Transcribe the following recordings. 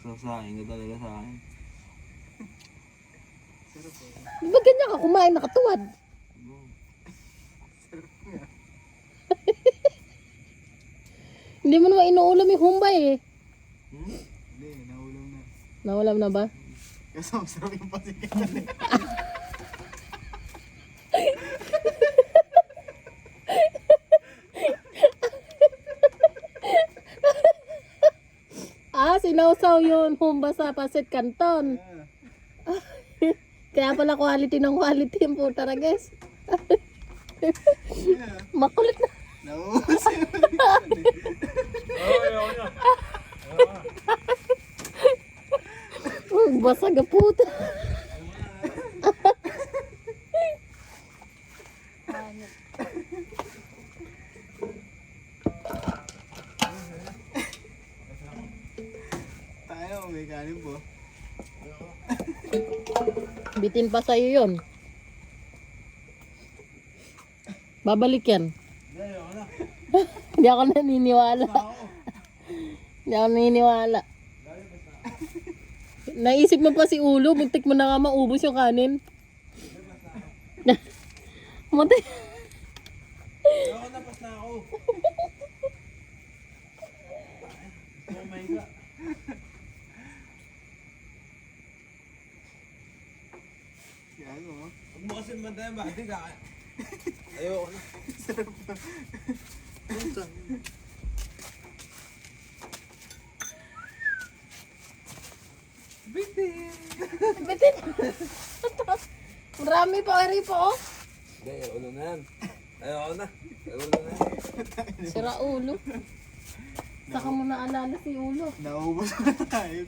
Sasahin ka talaga sa akin. Di ba ganyan ka kumain nakatuwad? Hindi mo naman inuulam yung humbay eh. Hindi, naulam na. Naulam na ba? Kasi masarap yung pasikan eh. Sinausaw yun humba sa Pasit Canton. Kaya pala quality ng quality yung puta na guys. Makulit na. Nauubos yun. Basag ang puta. Tayo, may kanin po. Bitin pa sa'yo yun. Babalik yan. Hindi ako naniniwala. Hindi ako naniniwala. Naisip mo pa si Ulo, muntik mo na nga maubos yung kanin. Muntik. Ako napas na ako. Oh my God. Gago mo. Huwag mo kasi mantayan ba? Hindi ka. Ayoko na. Sarap na. Bitin! Bitin. Marami pa rin po oh. Hindi, ulo na yan. Ayoko na. Ulo na yan. Sira Ulo. Saka mo naalala si Ulo. Nauubos na tayo.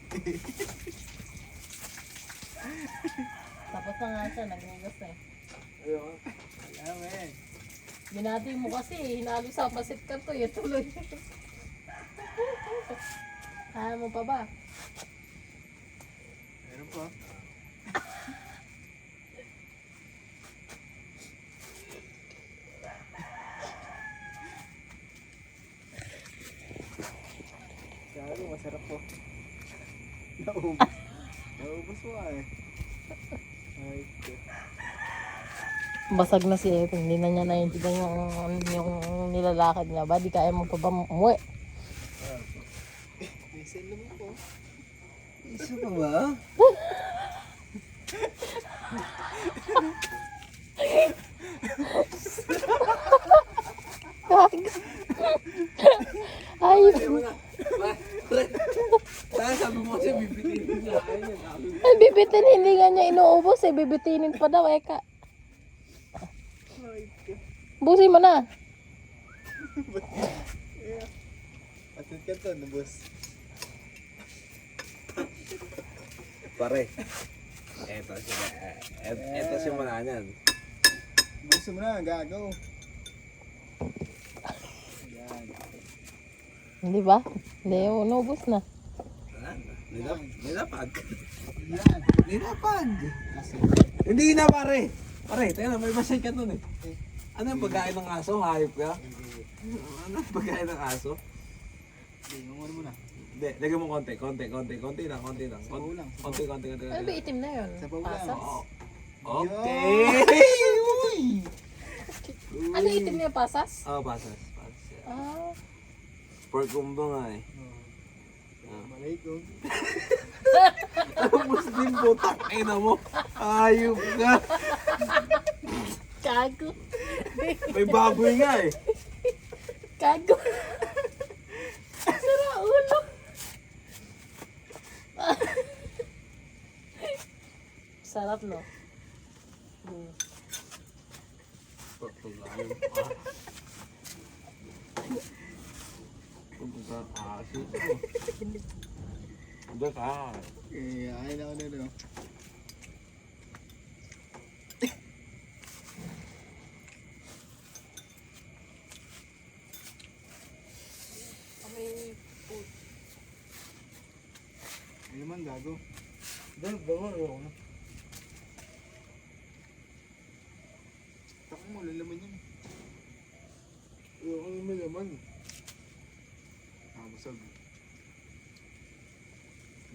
Tapos na nga siya, nagmugas eh. Ayoko na. Alam eh. Binati mo kasi, hinalo sa Pasit Canton, eh, tuloy. Kaya mo pa ba? Meron po. Gago, masarap po. Nauubos. Nauubos mo eh. Ay, ito. Basag na si Eto, hindi na niya naiintindihan yung nilalakad niya ba? Di kaya mo pa ba umuwi? May send naman po. Isa pa ba? Ay, Kaya sabi mo kasi bibitinin niya. Ayun yan. ay bibitin, hindi nga niya inuubos eh. Bibitinin pa daw, Eka. Busin mo na. Patit ka to, nabos. Pare. Eto si Mananan. Buso mo na, gago. Yan. Hindi ba? Hindi, inubos na. Nilapag. Yan. Nilapag. Kasi, Hindi na pare. Pare, tayo na, may masyad ka nun eh. Ano yung pagkain ng aso? Hayop ka? Ano yung pagkain ng aso? hindi, yung ano mo na. Hindi, lagyan mo konti lang. Sabaw lang. Konti. Ano ba itim na yun? Sabaw lang. Pasas? Oo. Okay. Uy. Ano itim na yung pasas? Oh, pasas. Ah, Pork umba nga eh. Assalamualaikum. Ano Muslim po? Takina mo. Hayop ka. kago. May baboy nga eh. Kago. Sira ulo. Sarap no? Udah ka. Eh, ayun ako na no. Ano man gago? Dahil bawa yun. Tako mo, lalaman yun. Yung may laman. Busog.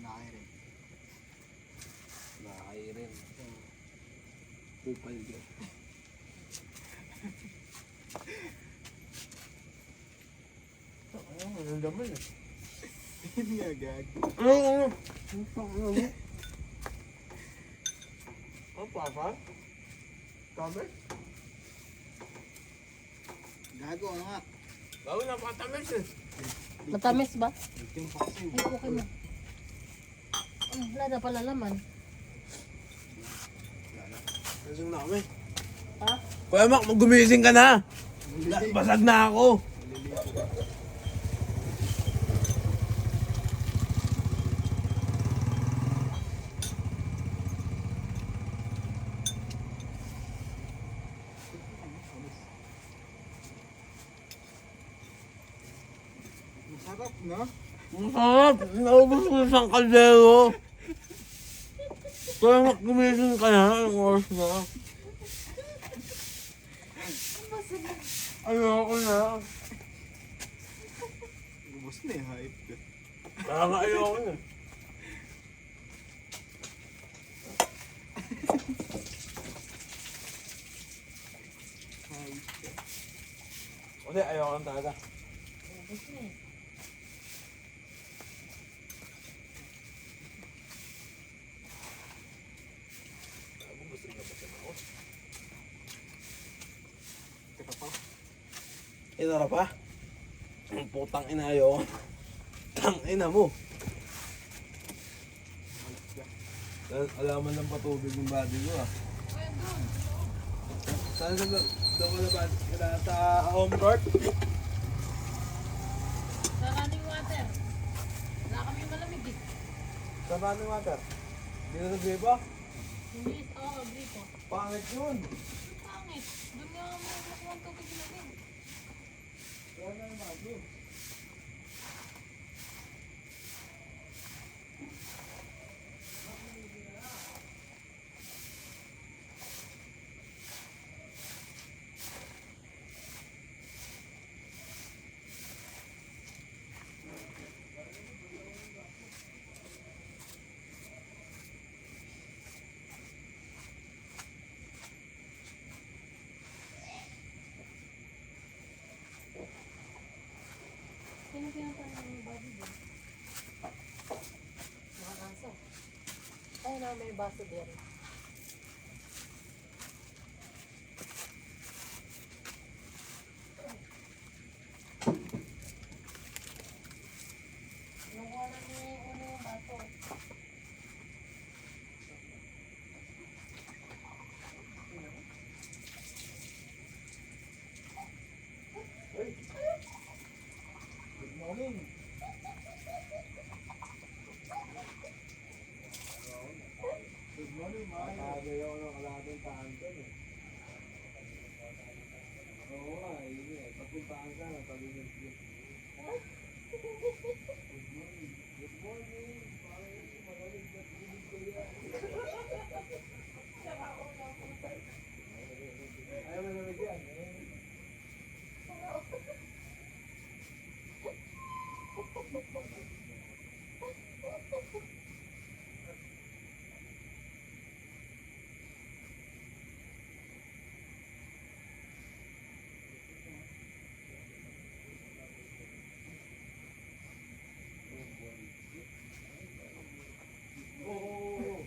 Nakain Kupal ka. Ano naman eh. Hindi nga gago. Ano? Ang papa? Tamis? Gago, ano nga? Bago na patamis eh. Matamis ba? Yung paksiw. Ay, okay mo. Wala na pala laman. Lasing na kami. Ha? Kuya Mac, gumising ka na. Basag na ako. Masarap, no? Ang sarap. Naubos mo sa kaldero. Kuya Mac, gumising ka na. Anong oras na? Ayoko na. Ubus na eh, hype ka. Kaya nga ayoko na. Hype ka. Kasi ayoko na talaga. Ubus na eh. Teka pa. Inara pa? Ang putang ina ayoko. Tang ina mo. Alaman ng patubig yung body ko ah. Saan sa daw ka na ba? Sa home court? Sa running water. Wala kami malamig eh. Sa running water? Dito sa gripo? Hindi, oo, gripo. Pangit yun. Pangit. Doon nga mo nakuha ang tubig natin. Wala na yung body. Sino pinatay ng body doon? Mga aso. Ay na, may baso din. Nakuha na ni Uno yung baso. Good morning. Good morning, Maya. Nakagay ako ng kalating tahantan eh. Oo nga, yun eh. Pagpuntaan ka na, talinod yun. Good morning. Good morning. Parang magaling na tulog ko yan. Ayaw mo naman yan. Oo.